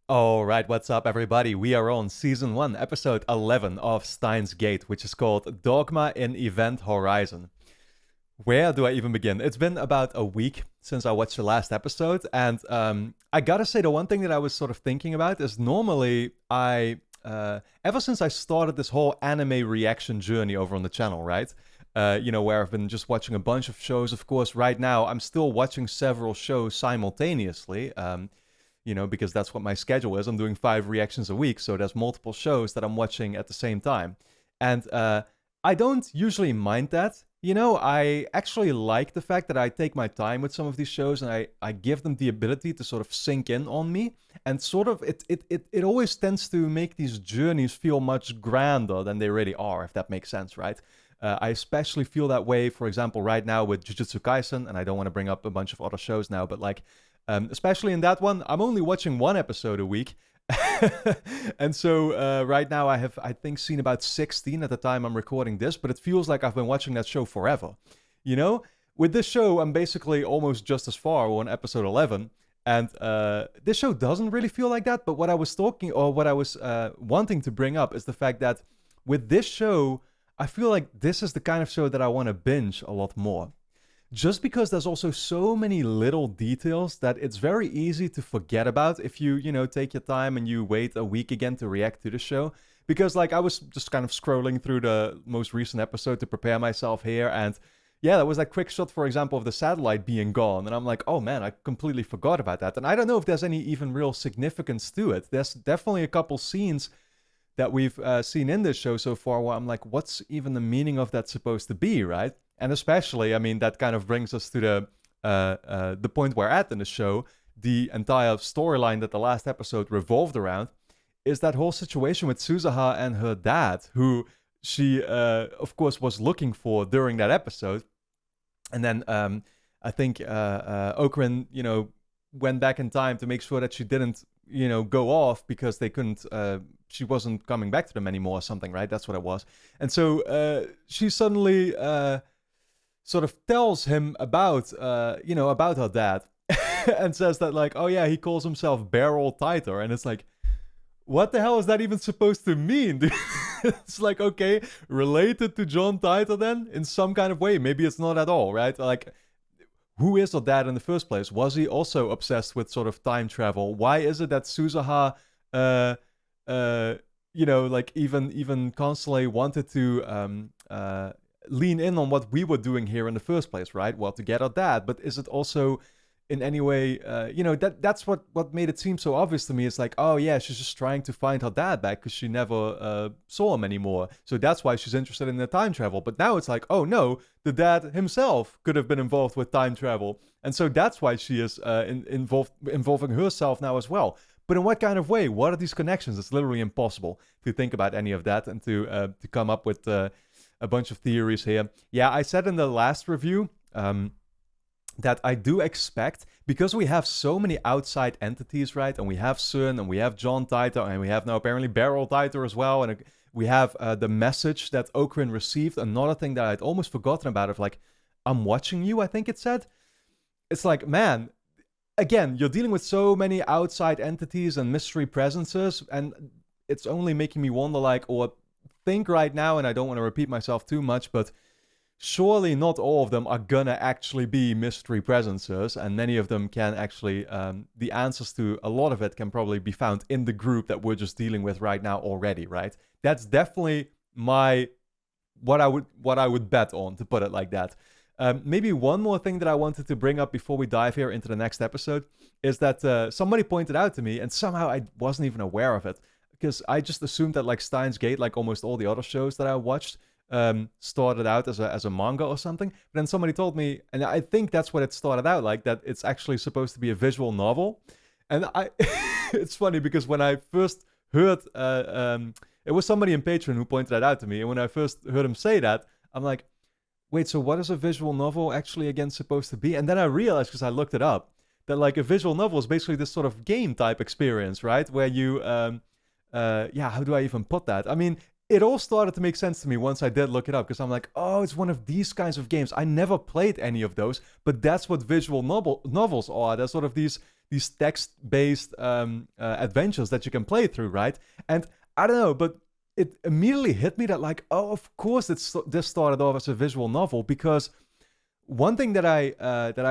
All right, what's up, everybody? We are on season 1, episode 11 of Steins Gate, which is called Dogma in Event Horizon. Where do I even begin? It's been about a week since I watched the last episode, and I gotta say, the one thing that I was sort of thinking about is normally ever since I started this whole anime reaction journey over on the channel, right? Where I've been just watching a bunch of shows. Of course, right now I'm still watching several shows simultaneously. Because that's what my schedule is. I'm doing 5 reactions a week, so there's multiple shows that I'm watching at the same time. And I don't usually mind that. I actually like the fact that I take my time with some of these shows and I give them the ability to sort of sink in on me. And sort of, it always tends to make these journeys feel much grander than they really are, if that makes sense, right? I especially feel that way, for example, right now with Jujutsu Kaisen, and I don't want to bring up a bunch of other shows now, but especially in that one, I'm only watching one episode a week. And so right now I have, I think, seen about 16 at the time I'm recording this, but it feels like I've been watching that show forever. You know? With this show, I'm basically almost just as far on episode 11. And this show doesn't really feel like that, but what I was wanting to bring up is the fact that with this show, I feel like this is the kind of show that I want to binge a lot more. Just because there's also so many little details that it's very easy to forget about if you take your time and you wait a week again to react to the show. Because, I was just kind of scrolling through the most recent episode to prepare myself here, and yeah, there was that quick shot, for example, of the satellite being gone, and I'm like, oh man, I completely forgot about that. And I don't know if there's any even real significance to it. There's definitely a couple scenes that we've seen in this show so far where I'm like, what's even the meaning of that supposed to be, right? And especially, I mean, that kind of brings us to the point we're at in the show. The entire storyline that the last episode revolved around is that whole situation with Suzuha and her dad, who she, of course, was looking for during that episode. And then I think Okrin, went back in time to make sure that she didn't, go off because they couldn't, she wasn't coming back to them anymore or something, right? That's what it was. And so she suddenly sort of tells him about, about her dad and says that, oh yeah, he calls himself Barrel Tighter. And it's like, what the hell is that even supposed to mean? It's like, okay, related to John Titor then in some kind of way. Maybe it's not at all, right? Who is her dad in the first place? Was he also obsessed with sort of time travel? Why is it that Suzuha, even constantly wanted to lean in on what we were doing here in the first place, right? Well, to get her dad, but is it also in any way, that's what made it seem so obvious to me. It's like, oh yeah, she's just trying to find her dad back because she never saw him anymore. So that's why she's interested in the time travel. But now it's like, oh no, the dad himself could have been involved with time travel. And so that's why she is involving herself now as well. But in what kind of way? What are these connections? It's literally impossible to think about any of that and to come up with a bunch of theories here. Yeah, I said in the last review that I do expect, because we have so many outside entities, right? And we have Sun, and we have John Titor, and we have now apparently Beryl Titor as well, and we have the message that Okrin received. Another thing that I'd almost forgotten about, of I'm watching you, I think it said. It's like, man, again, you're dealing with so many outside entities and mystery presences, and it's only making me wonder, or think right now, and I don't want to repeat myself too much, but surely not all of them are gonna actually be mystery presences, and many of them can actually, the answers to a lot of it can probably be found in the group that we're just dealing with right now already, right? That's definitely what I would bet on, to put it like that. Maybe one more thing that I wanted to bring up before we dive here into the next episode is that somebody pointed out to me, and somehow I wasn't even aware of it, because I just assumed that Steins Gate, like almost all the other shows that I watched, started out as a manga or something. But then somebody told me, and I think that's what it started out like, that it's actually supposed to be a visual novel. And it's funny because when I first heard, it was somebody in Patreon who pointed that out to me, and when I first heard him say that, I'm like, wait, so what is a visual novel actually again supposed to be? And then I realized, because I looked it up, that a visual novel is basically this sort of game type experience, right? Where you, how do I even put that? I mean, it all started to make sense to me once I did look it up, because I'm like, oh, it's one of these kinds of games. I never played any of those, but that's what visual novels are. They're sort of these these text-based adventures that you can play through, right? And I don't know, but it immediately hit me that like, oh, of course, this started off as a visual novel, because one thing that I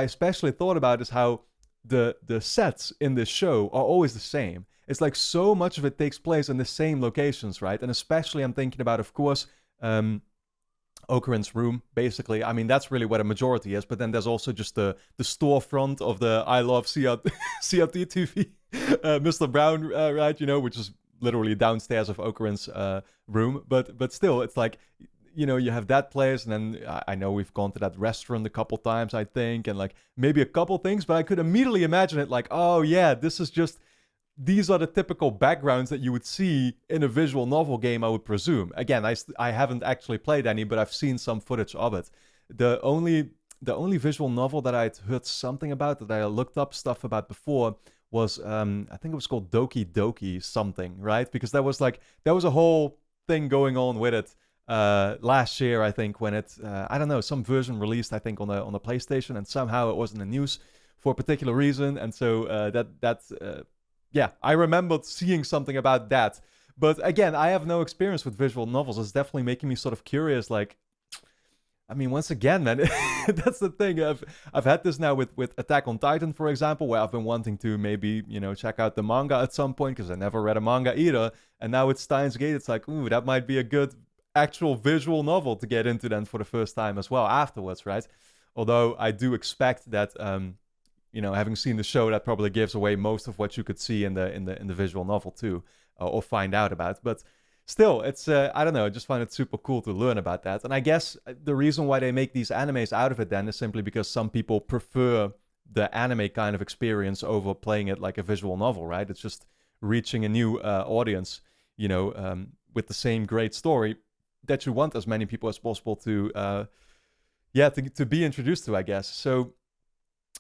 especially thought about is how the sets in this show are always the same. It's like so much of it takes place in the same locations, right? And especially I'm thinking about, of course, Ocarin's room, basically. I mean, that's really where the majority is. But then there's also just the storefront of the I Love CRT TV, Mr. Brown, right? You know, which is literally downstairs of Ocarin's room. But still, it's like, you know, you have that place, and then I know we've gone to that restaurant a couple times, I think, and like maybe a couple things, but I could immediately imagine it like, oh yeah, this is just, these are the typical backgrounds that you would see in a visual novel game, I would presume. Again, I haven't actually played any, but I've seen some footage of it. The only visual novel that I'd heard something about, that I looked up stuff about before, was I think it was called Doki Doki something, right? Because there was a whole thing going on with it last year, I think, when it I don't know, some version released, I think, on the PlayStation, and somehow it was in the news for a particular reason, and so yeah, I remembered seeing something about that. But again, I have no experience with visual novels. It's definitely making me sort of curious. Like, I mean, once again, man, that's the thing. I've had this now with Attack on Titan, for example, where I've been wanting to maybe, you know, check out the manga at some point, because I never read a manga either. And now with Steins Gate, it's like, ooh, that might be a good actual visual novel to get into then for the first time as well afterwards, right? Although I do expect that you know, having seen the show, that probably gives away most of what you could see in the visual novel too, or find out about. But still, it's I don't know, I just find it super cool to learn about that. And I guess the reason why they make these animes out of it then is simply because some people prefer the anime kind of experience over playing it like a visual novel, right? It's just reaching a new audience, you know, with the same great story that you want as many people as possible to to be introduced to, I guess. So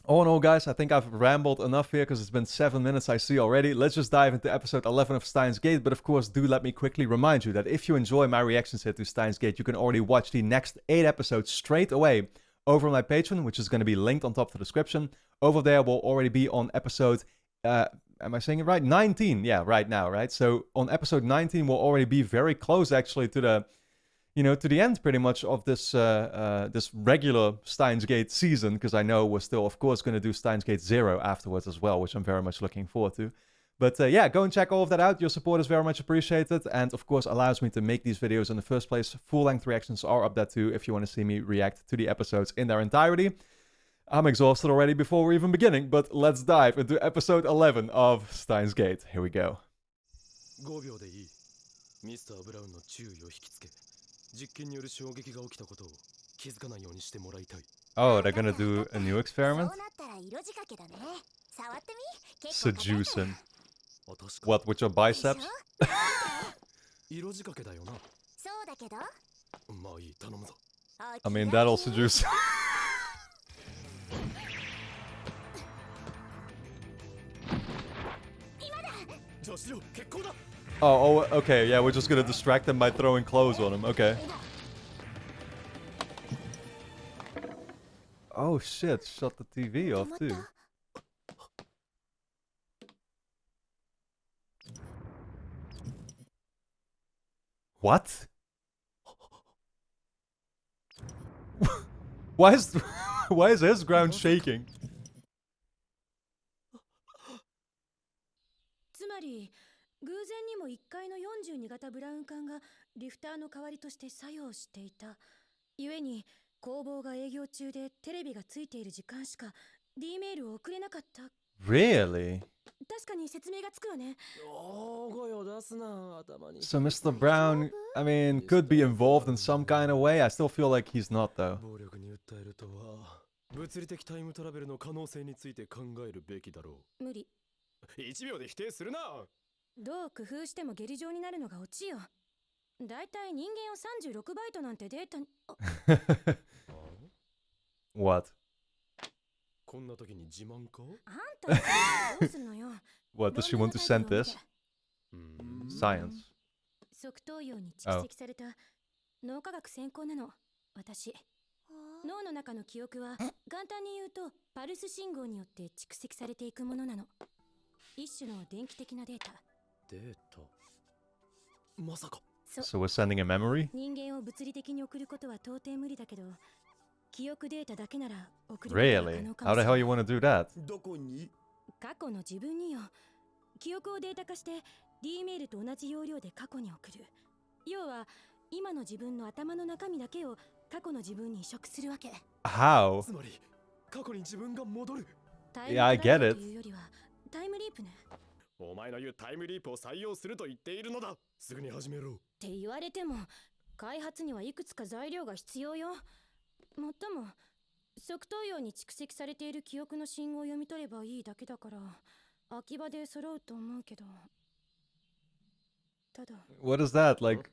all in all, guys, I think I've rambled enough here, because it's been 7 minutes, I see already. Let's just dive into episode 11 of Steins Gate. But of course, do let me quickly remind you that if you enjoy my reactions here to Steins Gate, you can already watch the next 8 episodes straight away over on my Patreon, which is going to be linked on top of the description. Over there, we'll already be on episode, am I saying it right? 19, yeah, right now, right? So on episode 19, we'll already be very close, actually, to the, you know, to the end pretty much of this this regular Steins Gate season, because I know we're still, of course, going to do Steins Gate 0 afterwards as well, which I'm very much looking forward to. But yeah, go and check all of that out. Your support is very much appreciated, and of course allows me to make these videos in the first place. Full-length reactions are up there too, if you want to see me react to the episodes in their entirety. I'm exhausted already before we're even beginning, but let's dive into episode 11 of Steins Gate. Here we go. Oh, they're gonna do a new experiment? Seducing. What, with your biceps? I mean, that'll seduce. Oh, okay, yeah, we're just gonna distract them by throwing clothes on him, okay. Oh shit, shut the TV off too. What? why is his ground shaking? 偶然にも1階の42型ブラウン管がリフターの代わりとして作用していた。故に工房が営業中でテレビがついている時間しか D メールを送れなかった。Really? 確かに説明がつくわね。So Mr. Brown, I mean, could be involved in some kind of way. I still feel like he's not though. 暴力に訴えるとは物理的タイムトラベルの可能性について考えるべきだろう。無理。1秒で否定するな。どう工夫しても下痢状になるのがオチよ。だいたい人間を36バイトなんてデータに。What? こんな時に自慢か？あんたどうするのよ。What, does she want to send this? Science. 側頭葉に蓄積された脳科学専攻なの、私。脳の中の記憶は簡単に言うとパルス信号によって蓄積されていくものなの。一種の電気的なデータ。データまさか。So we're sending a memory? 人間を物理的に送ることは到底無理だけど、記憶データだけなら送ることは可 Really? 能かも How し the れ hell ない。 you want to do that? どこに？過去の自分によ。記憶をデータ化して D メールと同じ容量で過去に送る。要は今の自分の頭の中身だけを過去の自分に移植するわけ。 How? つまり過去に自分が戻る。タイム Yeah, I トラ get ベル it. というよりはタイムリープね。お前の言うタイムリープを採用すると言っているのだ。すぐに始めろ。って言われても開発にはいくつか材料が必要よ。もっとも側頭葉に蓄積されている記憶の信号を読み取ればいいだけだから秋葉で揃うと思うけど。ただ What is that? Like,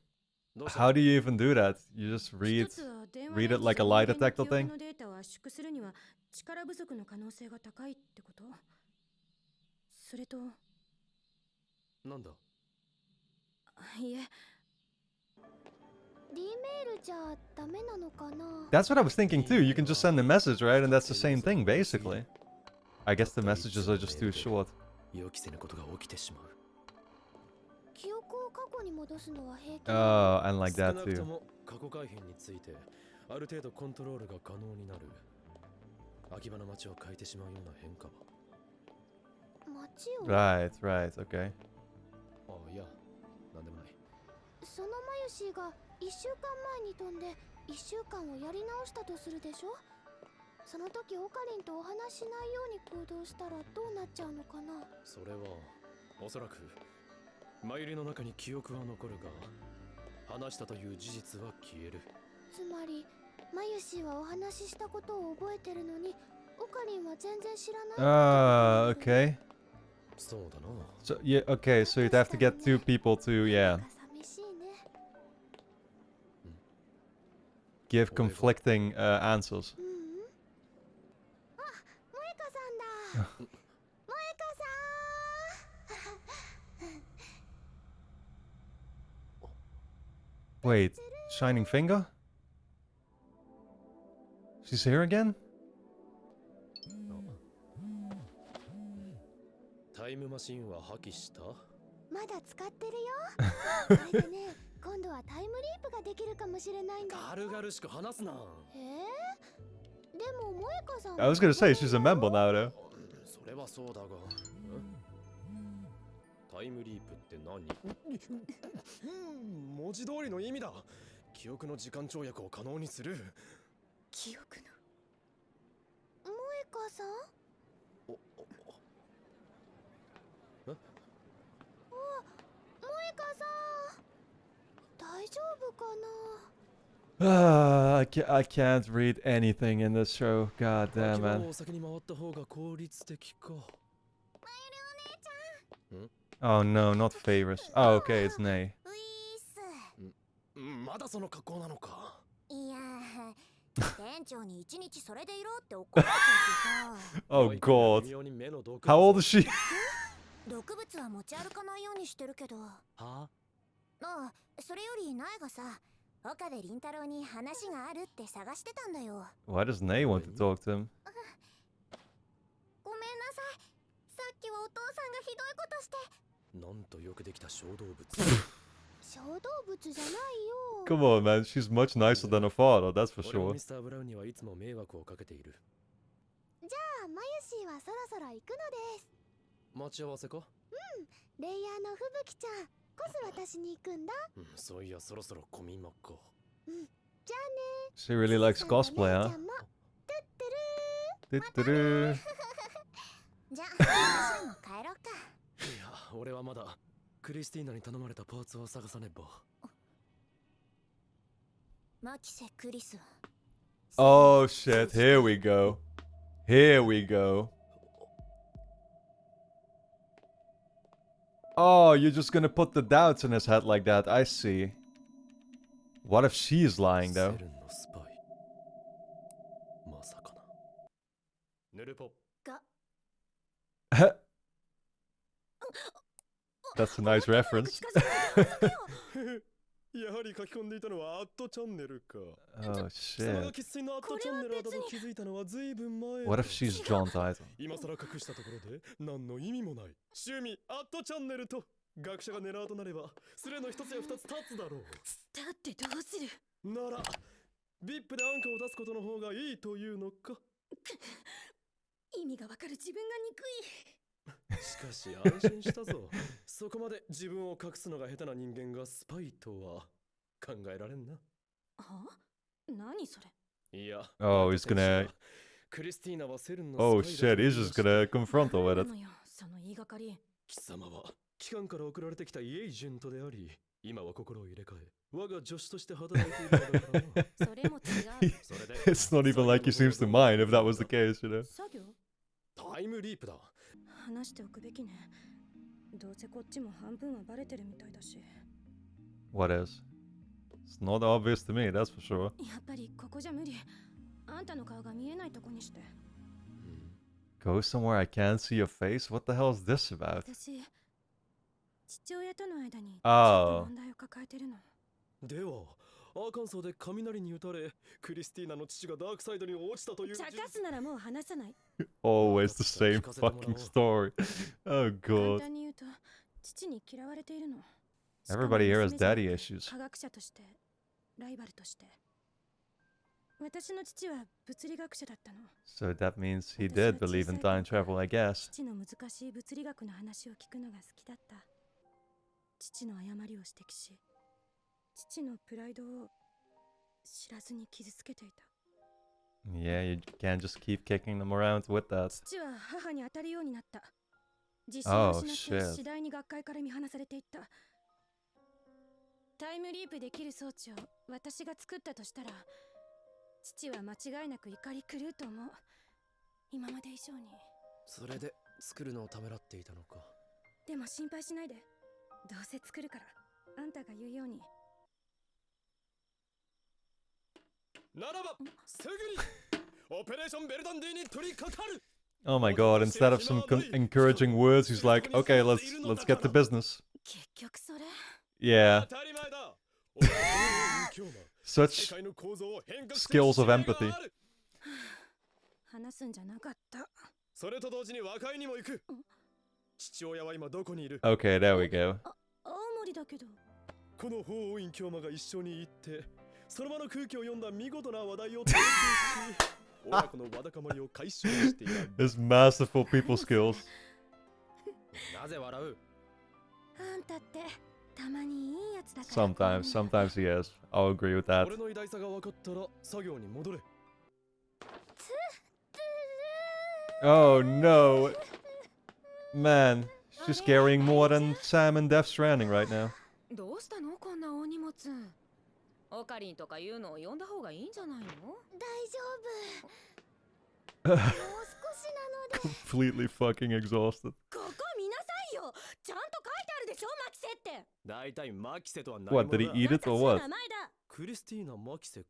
どうした？ how do you even do that? You just 一 read つは電話 read で it like a lie 人間の detector 記憶 thing? のデータを圧縮するには力不足の可能性が高いってこと。それとなんだ？いえ D メールじゃダメなのかな。 That's what I was thinking too. You can just send a message, right? And that's the same thing, basically. I guess the messages are just too short. 予期せぬことが起きてしまう。記憶を過去に戻すのは平気。 Oh, and like 少 that なくと too. も過去改変についてある程度コントロールが可能になる。秋葉の街を変えてしまうような変化は。街を。 Right, right, okay. ああ、いや、なんでもない。そのマユシーが1週間前に飛んで1週間をやり直したとするでしょ。その時オカリンとお話ししないように行動したらどうなっちゃうのかな。それはおそらくマユリの中に記憶は残るが話したという事実は消える。つまりマユシーはお話ししたことを覚えてるのにオカリンは全然知らない。Okay. そうだな。 So yeah, okay. So you'd have to get two people to yeah 寂しいね。 give conflicting answers. あ、モエカさんだ。モエカさん。 Wait, Shining Finger? She's here again? タイムマシンは破棄した？まだ使ってるよ。これでね、今度はタイムリープができるかもしれないんだ。軽々しく話すな。でもモエカさん。 I was gonna say she's a member now though. それはそうだが。タイムリープって何？文字通りの意味だ。記憶の時間跳躍を可能にする。記憶のモエカさん？おモエカさん。大丈夫かな。 I can't read anything in this show. God 秋 damn 葉 man. を先に回った方が効率的か。 Oh no, not favors. Oh, okay, it's Nay. ウィース。まだその格好なのか。いや店長に一日それでいろって怒られちゃってさ。 Oh god. 微妙に目の毒 How old is she? 毒物は持ち歩かないようにしてるけど。は？ああ、それより苗がさ、岡部倫太郎に話があるって探してたんだよ。 Why does Nay want to talk to him? ごめんなさい。さっきはお父さんがひどいことして。なんとよくできた小動物。小動物じゃないよ。 Come on, man. She's much nicer than her father, that's for 俺も sure. ミスター・ブラウンにはいつも迷惑をかけている。じゃあマユシーはそろそろ行くのです。待ち合わせか？レイヤーのふぶきちゃんこそ私に行くんだ。そういやそろそろコミマか。じゃあね。 She really likes cosplay, 姉 huh? ちゃんもトゥットゥル Do-do-do. ー。じゃあ私らも帰ろうか。いや、俺はまだクリスティーナに頼まれたパーツを探さねば。マキセクリス。 Oh shit, here we go. Here we go. Oh, you're just gonna put the doubts in his head like that. I see. What if she's lying セ though? ルンのスパイ。まさかな。ヌルポ。が That's a nice reference. やははり書き込んでいたのはアットチャンネルか。 Oh 貴様が shit. 生粋のアットチャンネルだと気づいたのは随分前だ。 What if she's John Title? 今更隠したところで何の意味もない。趣味アットチャンネルと学者が狙うとなればスレの一つや二つ立つだろう。だってどうする。なら VIP で安価を出すことの方がいいというのか。意味がわかる自分が憎い。しかし安心したぞ。そこまで自分を隠すのが下手な人間がスパイとは考えられんな。は？何それ。いや、 Oh, he's gonna. クリスティーナはセルンの Oh スパイだ shit, と he's just gonna confront her な with の it. よ、その言いがかり。貴様は機関から送られてきたイエージェントであり、今は心を入れ替え、我が助手として働いているのだからな。それも違う。それで It's not even like he seems to mind if that was the case, you know? 作業？タイムリープだ。話しておくべきね。どうせこっちも半分はバレてるみたいだし。What is? It's not obvious to me, that's for sure. やっぱりここじゃ無理。あんたの顔が見えないとこにして。Go somewhere I can't see your face? What the hell is this about? 私、父親との間にちょっあーと問題を抱えてるの。では、アーカンソーで雷に打たれ、クリスティーナの父がダークサイドに落ちたという茶化すならもう話さない。 Always the same fucking story. Oh 簡 god. 単に言うと、父に嫌われているの。 Everybody here has しかも娘 daddy じゃなく issues. 科学者として、ライバルとして。私の父は物理学者だったの。 So that means he did believe in time travel, I guess. 父の難しい物理学の話を聞くのが好きだった。父の誤りを指摘し、父のプライドを知らずに傷つけていた。 Yeah, you can't just keep kicking them around with that. 父は母に当たるようになった。自信を Oh, 失って shit. 次第に学会から見放されていった。タイムリープできる装置を私が作ったとしたら、父は間違いなく怒り狂うと思う。今まで以上に。それで作るのをためらっていたのか。でも心配しないで。どうせ作るから。あんたが言うように。ならば、すぐにオペレーションベルダンディに取り掛かる。 Oh my god, instead of some encouraging words, he's like, okay, let's get to business. 結局それ。 Yeah, 当たり前だ。俺はこの世 such 界の構造を変革する skills of 使命が empathy. ある。話すんじゃなかった。それと同時に和解にも行く。父親は今どこにいる？ Okay, there we go. 青森だけど。この法王院教魔が一緒に行ってその場の空気を読んだ見事な話題を提供し親子のわだかまりを解消している。 His masterful people skills. なぜ笑う？あんたってたまにいいやつだから。 Sometimes he is. I'll agree with that. 俺の偉大さが分かったら作業に戻れ。 Oh no. Man, she's carrying more than Sam in Death Stranding right now. どうしたのこんな大荷物。オカリンとかいうのを呼んだ方がいいんじゃないの？大丈夫。もう少しなので。 Completely fucking exhausted. ここ見なさいよ。ちゃんと書いてあるでしょ、マキセって。だいたいマキセとは何 What, 者 did だ？ he eat it or 懐か what? しい名前だ。クリスティーナ・マキセか。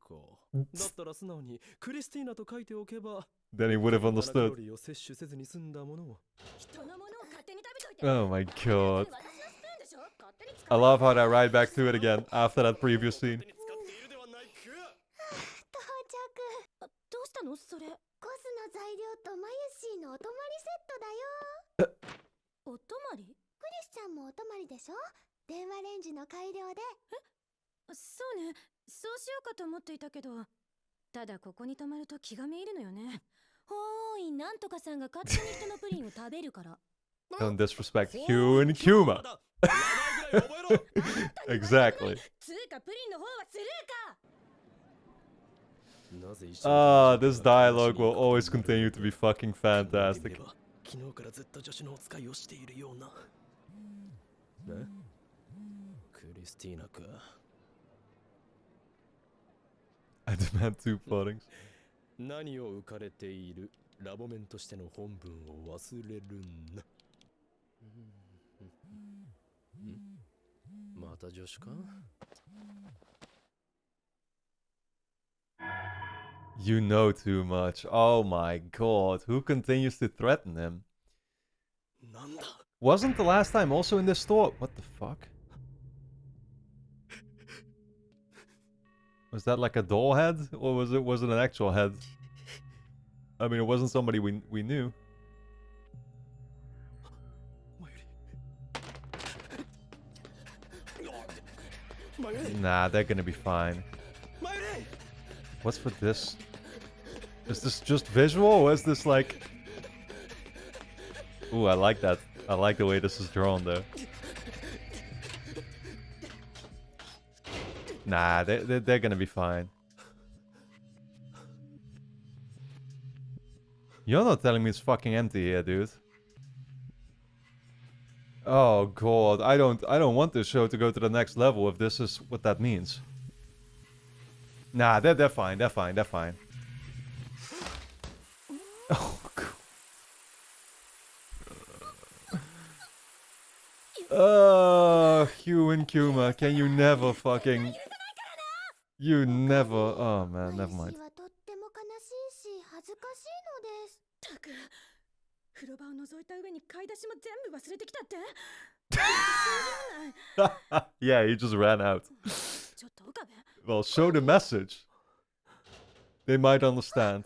だったら素直にクリスティーナと書いておけば Then he would have カロ understood. リーを摂取せずに済んだものを。人のものを勝手に食べといて。 Oh my god. 私のスプーンでしょ。勝手に使 I う。 love how they ride back to it again after that previous scene. 勝手に使っているではないか。到着。どうしたのそれ。コスの材料とマユシーのお泊まりセットだよ。お泊まり？クリスちゃんもお泊まりでしょ。電話レンジの改良で。そうね。そうしようかと思っていたけど、ただここに泊まると気がめいるのよね。ほーい、なんとかさんが勝手に人のプリンを食べるから。 Don't disrespect Hugh and Kuma. 名前ぐらい覚えろ。 Exactly. つうかプリンの方はスルーか。 なぜ一緒に This dialogue will always continue to be fucking fantastic. 昨日からずっと助手のお使いをしているような。ね？クリスティーナか。 I demand 2 puddings. 何を浮かれているラボメンとしての本文を忘れるな。また助手か？ You know too much. Oh my god. Who continues to threaten him? なんだ？ Wasn't the last time also in this store? What the fuck? Was that like a doll head? Or was it an actual head? I mean, it wasn't somebody we knew. マユリ Nah, they're gonna be fine. マユリ What's with this? Is this just visual, or is this like... Ooh, I like that. I like the way this is drawn, though. Nah, they're gonna be fine. You're not telling me it's fucking empty here, dude. Oh god, I don't want this show to go to the next level if this is what that means. Nah, they're fine, they're fine, they're fine. Oh god. Hugh and Kuma, can you never fucking... You never... Oh man, never mind. はとっても悲しいし恥ずかしいのです。たく風呂場を覗いた上に買い出しも全部忘れてきたって Yeah, he just ran out. ちょっと岡部 Well, show the message. They might understand.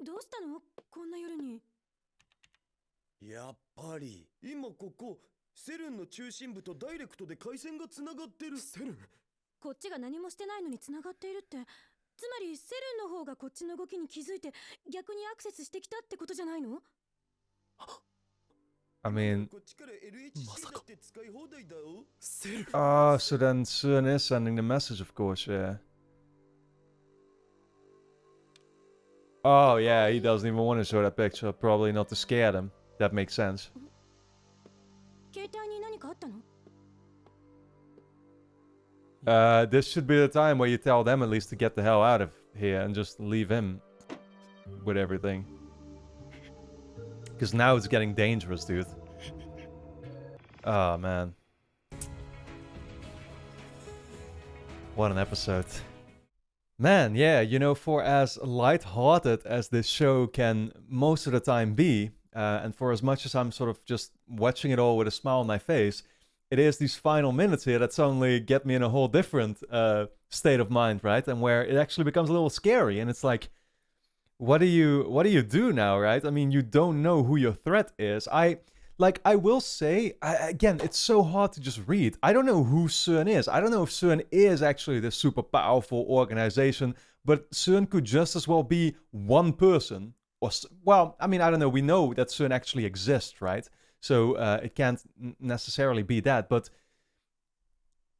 どうしたのこんな夜にやっぱり今ここセルンの中心部とダイレクトで回線がつながってる。セルンこっちが何もしてないのに繋がっているってつまりセルンの方がこっちの動きに気づいて逆にアクセスしてきたってことじゃないの I mean... こっちから LHC だって使い放題だよ。セルン Oh, so then Sun is sending the message, of course, yeah. Oh, yeah, he doesn't even want to show that picture. Probably not to scare them. That makes sense. 携帯に何かあったの This should be the time where you tell them at least to get the hell out of here and just leave him with everything. Because now it's getting dangerous, dude. Oh, man. What an episode. Man, yeah, you know, for as light-hearted as this show can most of the time be, and for as much as I'm sort of just watching it all with a smile on my face, it is these final minutes here that suddenly get me in a whole different state of mind, right? And where it actually becomes a little scary, and it's like, what do you do now, right? I mean, you don't know who your threat is. I will say, again, it's so hard to just read. I don't know who CERN is. I don't know if CERN is actually this super powerful organization, but CERN could just as well be one person. Or, well, I mean, I don't know. We know that CERN actually exists, right? So it can't necessarily be that. But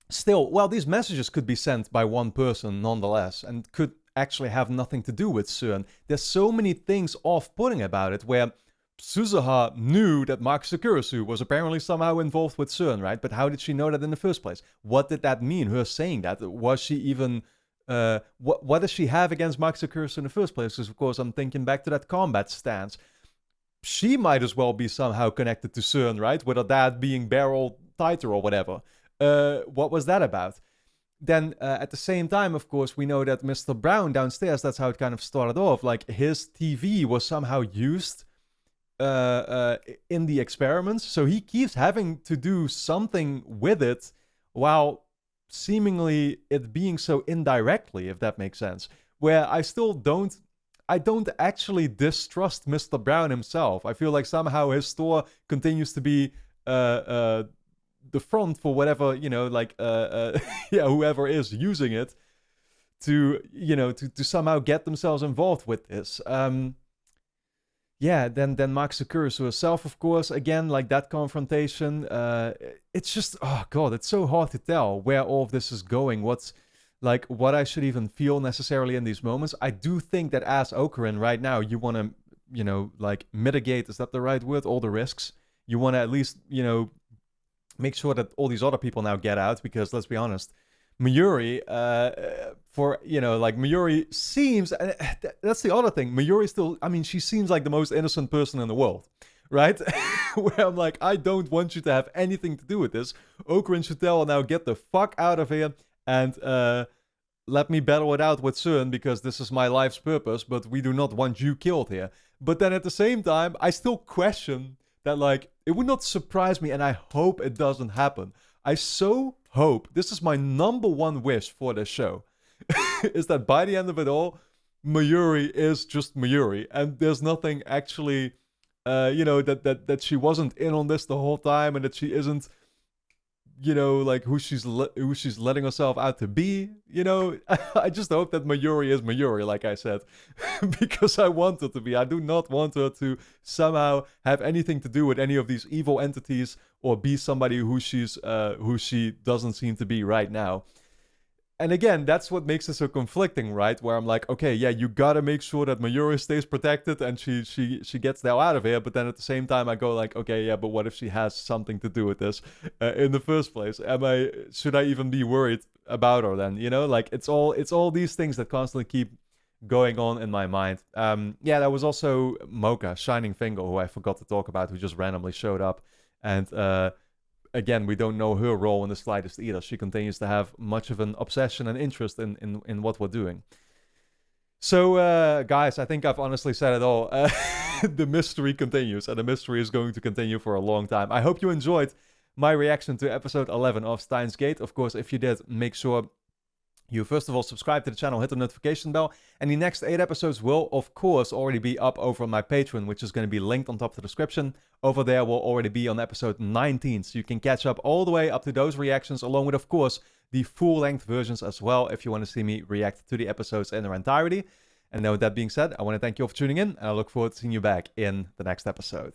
still, well, these messages could be sent by one person nonetheless, and could actually have nothing to do with CERN. There's so many things off-putting about it, where Suzuha knew that Mark Sakurasu was apparently somehow involved with CERN, right? But how did she know that in the first place? What did that mean, her saying that? Was she even... what does she have against Mark Sakurasu in the first place? Because, of course, I'm thinking back to that combat stance. She might as well be somehow connected to CERN, right? With her dad being barrel tighter or whatever. What was that about? Then, at the same time, of course, we know that Mr. Brown downstairs, that's how it kind of started off. Like, his TV was somehow used... in the experiments, so he keeps having to do something with it while seemingly it being so indirectly, if that makes sense, where I don't actually distrust Mr. Brown himself. I feel like somehow his store continues to be the front for whatever, you know, like yeah, whoever is using it to, you know, to somehow get themselves involved with this. Yeah, then Mark Sakurasu herself, of course, again, like that confrontation. It's just, oh god, it's so hard to tell where all of this is going, what's, like, what I should even feel necessarily in these moments. I do think that as Ocarin right now, you want to, you know, like, mitigate, is that the right word, all the risks? You want to at least, you know, make sure that all these other people now get out, because, let's be honest, Mayuri, for, you know, like, Mayuri seems, that's the other thing, Mayuri still, I mean, she seems like the most innocent person in the world, right? Where I'm like, I don't want you to have anything to do with this. Ocarin should tell her now, get the fuck out of here, and let me battle it out with CERN, because this is my life's purpose, but we do not want you killed here. But then at the same time, I still question that, like, it would not surprise me, and I hope it doesn't happen. I so hope, this is my number one wish for this show, is that by the end of it all, Mayuri is just Mayuri, and there's nothing actually, that she wasn't in on this the whole time, and that she isn't, like who she's letting herself out to be. I just hope that Mayuri is Mayuri, like I said, because I want her to be. I do not want her to somehow have anything to do with any of these evil entities or be somebody who she doesn't seem to be right now. And again, that's what makes it so conflicting, right? Where I'm like, okay, yeah, you gotta make sure that Mayuri stays protected and she gets the hell out of here. But then at the same time, I go like, okay, yeah, but what if she has something to do with this in the first place? Should I even be worried about her then? Like it's all these things that constantly keep going on in my mind. Yeah, there was also Moeka, Shining Finger, who I forgot to talk about, who just randomly showed up, and again, we don't know her role in the slightest either. She continues to have much of an obsession and interest in what we're doing. So, guys, I think I've honestly said it all. The mystery continues, and the mystery is going to continue for a long time. I hope you enjoyed my reaction to episode 11 of Steins Gate. Of course, if you did, make sure you first of all subscribe to the channel, hit the notification bell, and the next 8 episodes will of course already be up over on my Patreon, which is going to be linked on top of the description. Over there will already be on episode 19, so you can catch up all the way up to those reactions, along with of course the full-length versions as well, if you want to see me react to the episodes in their entirety. And now with that being said, I want to thank you all for tuning in, and I look forward to seeing you back in the next episode.